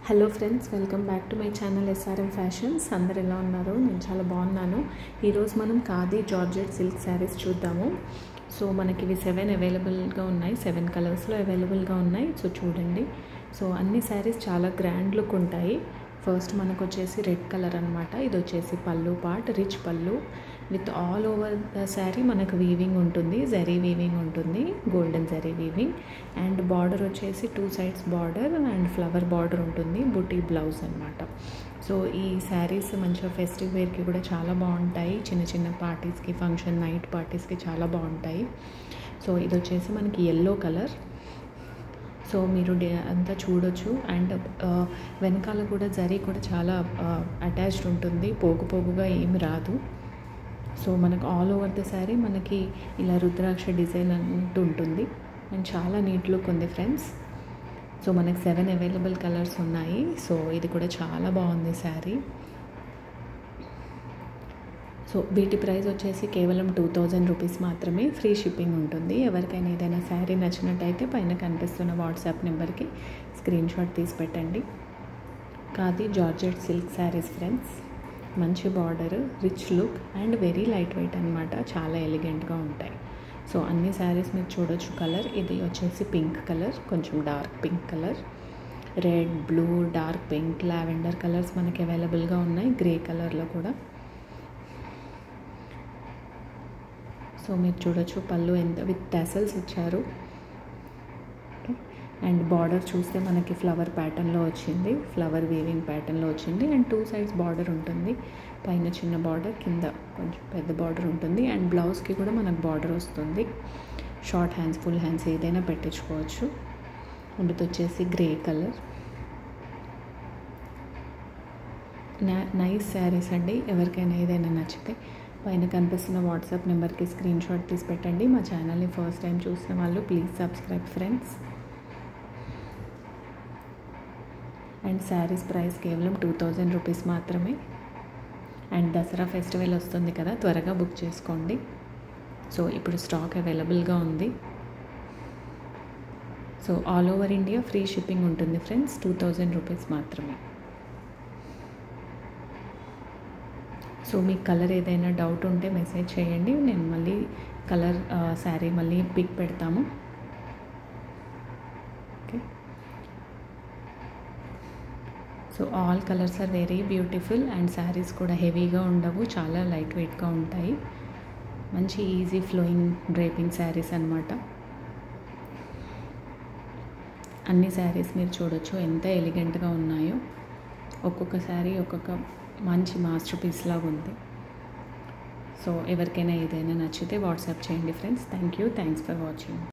Hello friends, welcome back to my channel SRM fashions. అందరు ఎలా ఉన్నారు? నేను చాలా బాగున్నాను. ఈరోజు మనం ఖాదీ జార్జెట్ సిల్క్ శారీస్ చూద్దాము. సో మనకి ఇవి 7 అవైలబుల్గా ఉన్నాయి, 7 కలర్స్లో అవైలబుల్గా ఉన్నాయి. సో చూడండి. సో అన్ని శారీస్ చాలా గ్రాండ్ లుక్ ఉంటాయి. ఫస్ట్ మనకు వచ్చేసి రెడ్ కలర్ అనమాట. ఇది వచ్చేసి పళ్ళు పార్ట్, రిచ్ పళ్ళు with all over the sari మనకు వీవింగ్ ఉంటుంది, జరీ వీవింగ్ ఉంటుంది, golden zari weaving. And border వచ్చేసి 2 sides border and flower border ఉంటుంది, బుటీ బ్లౌజ్ అనమాట. సో ఈ శారీస్ మంచిగా ఫెస్టివ్ వేర్కి కూడా చాలా బాగుంటాయి. చిన్న చిన్న పార్టీస్కి, ఫంక్షన్ నైట్ పార్టీస్కి చాలా బాగుంటాయి. సో ఇది వచ్చేసి మనకి ఎల్లో కలర్. సో మీరు అంతా చూడొచ్చు. అండ్ వెనకాల కూడా జరీ కూడా చాలా అటాచ్డ్ ఉంటుంది, పోగుగా ఏమి రాదు. సో మనకు ఆల్ ఓవర్ ద శారీ మనకి ఇలా రుద్రాక్ష డిజైన్ అంటూ ఉంటుంది అండ్ చాలా నీట్ లుక్ ఉంది ఫ్రెండ్స్. సో మనకు 7 అవైలబుల్ కలర్స్ ఉన్నాయి. సో ఇది కూడా చాలా బాగుంది శారీ. సో వీటి ప్రైస్ వచ్చేసి కేవలం 2000 రూపీస్ మాత్రమే. ఫ్రీ షిప్పింగ్ ఉంటుంది. ఎవరికైనా ఏదైనా శారీ నచ్చినట్టయితే పైన కనిపిస్తున్న వాట్సాప్ నెంబర్కి స్క్రీన్ షాట్ తీసి పెట్టండి. Khadi georgette silk saris friends. మంచి border, rich look and very light weight అనమాట. చాలా ఎలిగెంట్గా ఉంటాయి. సో అన్ని శారీస్ మీరు చూడొచ్చు. కలర్ ఇది వచ్చేసి పింక్ కలర్, కొంచెం dark pink colour, red, blue, dark pink, lavender colours మనకి అవైలబుల్గా ఉన్నాయి. గ్రే కలర్లో కూడా. సో మీరు చూడొచ్చు పళ్ళు ఎంత విత్ టెసల్స్ ఇచ్చారు. అండ్ బార్డర్ చూస్తే మనకి ఫ్లవర్ ప్యాటర్న్లో వచ్చింది, ఫ్లవర్ వీవింగ్ ప్యాటర్న్లో వచ్చింది. అండ్ 2 సైడ్స్ బార్డర్ ఉంటుంది. పైన చిన్న బార్డర్, కింద కొంచెం పెద్ద బార్డర్ ఉంటుంది. అండ్ బ్లౌజ్కి కూడా మనకు బార్డర్ వస్తుంది. షార్ట్ హ్యాండ్స్, ఫుల్ హ్యాండ్స్ ఏదైనా పెట్టించుకోవచ్చు. అండ్ ఇది వచ్చేసి గ్రే కలర్. నైస్ శారీస్ అండి. ఎవరికైనా ఏదైనా నచ్చితే పైన కనిపిస్తున్న వాట్సాప్ నెంబర్కి స్క్రీన్ షాట్ తీసి పెట్టండి. మా ఛానల్ని ఫస్ట్ టైం చూసిన వాళ్ళు please subscribe friends. And saris price కేవలం 2000 రూపీస్ మాత్రమే. అండ్ దసరా ఫెస్టివల్ వస్తుంది కదా, త్వరగా బుక్ చేసుకోండి. సో ఇప్పుడు స్టాక్ అవైలబుల్గా ఉంది. So all over India free shipping ఉంటుంది ఫ్రెండ్స్. 2000 రూపీస్ మాత్రమే. సో మీకు కలర్ ఏదైనా డౌట్ ఉంటే మెసేజ్ చేయండి. నేను మళ్ళీ కలర్ శారీ మళ్ళీ పిక్ పెడతాము. Okay. So all colours are very beautiful. And saris కూడా హెవీగా ఉండవు, చాలా లైట్ వెయిట్గా ఉంటాయి. మంచి ఈజీ ఫ్లోయింగ్ డ్రేపింగ్ శారీస్ అనమాట. అన్ని శారీస్ మీరు చూడొచ్చు ఎంత ఎలిగెంట్గా ఉన్నాయో. ఒక్కొక్క శారీ ఒక్కొక్క మంచి మాస్టర్ పీస్ లాగా ఉంది. సో ఎవరికైనా ఏదైనా నచ్చితే వాట్సాప్ చేయండి ఫ్రెండ్స్. Thanks for watching.